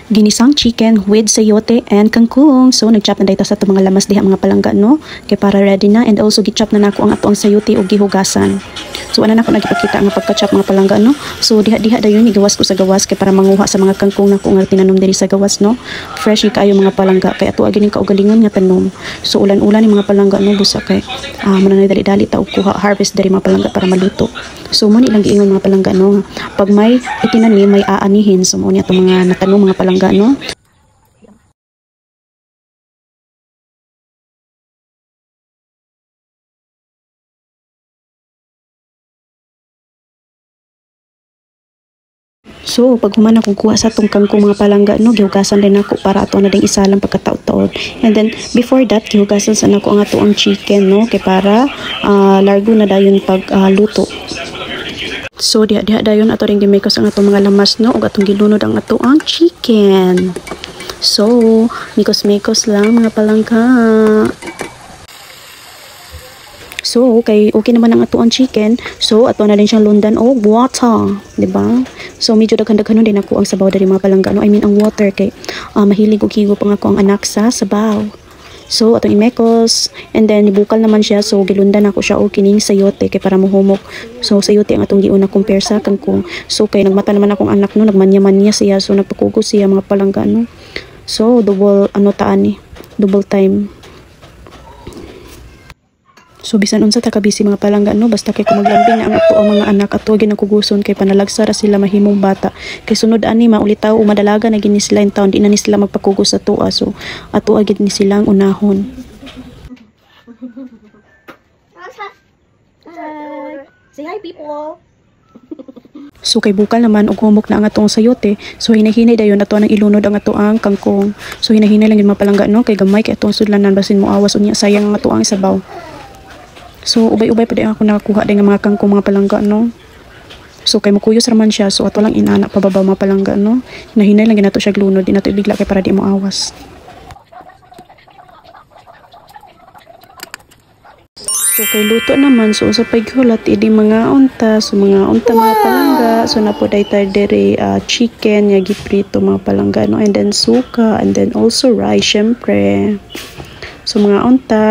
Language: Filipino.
ginisang chicken with sayote and kangkong. So nagchop na dito sa itong mga lamas diha mga palangga no. Kay para ready na, and also gichop na nako ang atong sayote o gihugasan. So ana nako nagipakita ang pagka-chop mga palangga no. So diha dayon igawas ko sa gawas kay para manguha sa mga kangkong nako nga tinanom diri sa gawas no. Fresh kayo mga palangga kay ato agin kaugalingon nga tanom. So ulan-ulan ni mga palangga no busa kay mananay dali-dali ta og kuha harvest diri mga palangga para maluto. So mo ni lang giingon mga palangga no. Pag may itinanim may aanihin, so mo ni atong mga natanom mga palangga no. So, pag human akong kuha sa itong kangkong mga palangga, no, gihugasan din ako para ato na din isa lang pagkataon-taon. And then, before that, gihugasan sa nako ang ato ang chicken, no, kay para largo na dayon pag luto. So, diha dayon ato rin gimekos ang atong mga lamas, no, ug atong gilunod ang ato ang chicken. So, mikos-mikos lang mga palangga. So, okay naman ang ato ang chicken. So, ato na din siyang lundan o water, di ba? So, medyo daghan-daghanon din ako ang sabaw dari mga palangga. No? I mean, ang water kay mahilig og higo pa nga ako ang anak sa sabaw. So, atong imekos, and then ibukal naman siya. So, gilundan ako siya o kining sayote kay para mohumok. So, sayote ang atong giuna compare sa kangkong. So, kay nagmata naman akong anak no, nagmanya-manya siya. So, nagpakugos siya mga palangga no. So, double double time. So bisan unsa ta kabisi mga palangga no, basta kay kumaglambing na ang ato ang mga anak ato gyud nakuguson kay panalagsara sila mahimong bata. Kay sunod ani maulitaw o madalaga na gini sila in taon, di na ni sila magpakugos sa tuwa. So ato agid ni silang unahon. Say hi people. So kay bukal naman og humok na ang atong sayote. So hinahinay dayon ato nang ilunod ang ato ang kangkong. So hinahinay lang gyud mga palangga no, kay gamay kay atong sudlanan basin mo awas unya sayang ang ato ang sabaw. So, ubay-ubay pa din ako nakakuha din ng mga kangkong mga palangga, no? So, kay mukuyos raman siya. So, ato lang inana pababa mga palangga, no? Nahinay lang ginato siya glunod. Di nato ibigla kay para di mo awas. So, kay luto naman. So, sa paghulat, idi mga unta. So, mga unta mga palangga. So, napo day dere chicken, yagi prito mga palangga, no? And then suka, and then also rice, syempre. So, mga unta.